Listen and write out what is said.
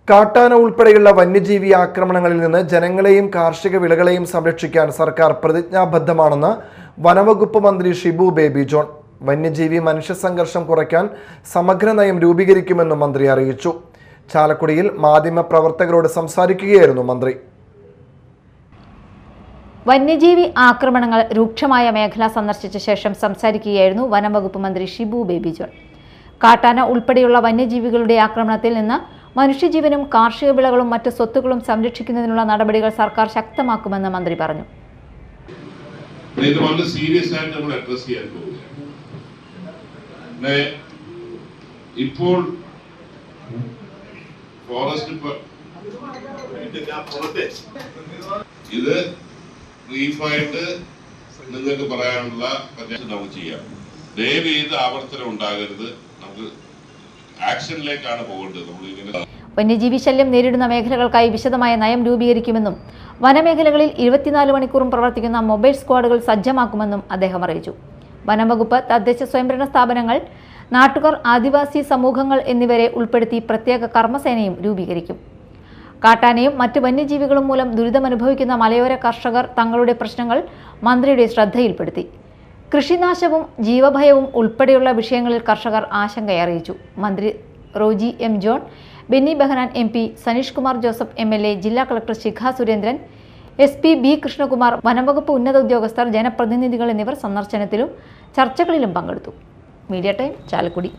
കാട്ടാന ഉൾപ്പെടെയുള്ള വന്യജീവി ആക്രമണങ്ങളിൽ നിന്ന് ജനങ്ങളെയും കാർഷിക വിളകളെയും സംരക്ഷിക്കാൻ സർക്കാർ പ്രതിജ്ഞാബദ്ധമാണെന്ന് വനവകുപ്പ് മന്ത്രി ഷിബു ബേബി ജോൺ. വന്യജീവി മനുഷ്യ സംഘർഷം കുറയ്ക്കാൻ സമഗ്ര നയം രൂപീകരിക്കുമെന്നും മന്ത്രി അറിയിച്ചു. ചാലക്കുടിയിൽ മാധ്യമപ്രവർത്തകരോട് സംസാരിക്കുകയായിരുന്നു മന്ത്രി. വന്യജീവി ആക്രമണങ്ങൾ രൂക്ഷമായ മേഖല സന്ദർശിച്ച ശേഷം സംസാരിക്കുകയായിരുന്നു വനംവകുപ്പ് മന്ത്രി ഷിബു ബേബി ജോൺ. കാട്ടാന ഉൾപ്പെടെയുള്ള വന്യജീവികളുടെ ആക്രമണത്തിൽ നിന്ന് മനുഷ്യജീവനും കാർഷിക വിളകളും മറ്റ് സ്വത്തുക്കളും സംരക്ഷിക്കുന്നതിനുള്ള നടപടികൾ സർക്കാർ ശക്തമാക്കുമെന്ന് മന്ത്രി പറഞ്ഞു. ഇപ്പോൾ ഇത് ബ്രീഫായിട്ട് നിങ്ങൾക്ക് പറയാനുള്ള നമുക്ക് ചെയ്യാം. ദയവ് ചെയ്ത് ആവർത്തനം ഉണ്ടാകരുത്. നമുക്ക് ആക്ഷനിലേക്കാണ് പോകേണ്ടത്. വന്യജീവി ശല്യം നേരിടുന്ന മേഖലകൾക്കായി വിശദമായ നയം രൂപീകരിക്കുമെന്നും വനമേഖലകളിൽ 24 മണിക്കൂറും പ്രവർത്തിക്കുന്ന മൊബൈൽ സ്ക്വാഡുകൾ സജ്ജമാക്കുമെന്നും അദ്ദേഹം അറിയിച്ചു. വനംവകുപ്പ്, തദ്ദേശ സ്വയംഭരണ സ്ഥാപനങ്ങൾ, നാട്ടുകാർ, ആദിവാസി സമൂഹങ്ങൾ എന്നിവരെ ഉൾപ്പെടുത്തി പ്രത്യേക കർമ്മസേനയും രൂപീകരിക്കും. കാട്ടാനയും മറ്റ് വന്യജീവികളും മൂലം ദുരിതമനുഭവിക്കുന്ന മലയോര കർഷകർ തങ്ങളുടെ പ്രശ്നങ്ങൾ മന്ത്രിയുടെ ശ്രദ്ധയിൽപ്പെടുത്തി. കൃഷിനാശവും ജീവഭയവും ഉൾപ്പെടെയുള്ള വിഷയങ്ങളിൽ കർഷകർ ആശങ്കയറിയിച്ചു. മന്ത്രി Roji M John, Benny Behanan MP, Saneesh Kumar Joseph MLA, ജില്ലാ collector Shikha Surendran, SP B Krishnakumar, വനംവകുപ്പ് ഉന്നത ഉദ്യോഗസ്ഥർ, ജനപ്രതിനിധികൾ എന്നിവർ സന്ദർശനത്തിലും ചർച്ചകളിലും പങ്കെടുത്തു. Media time, Chalakudy.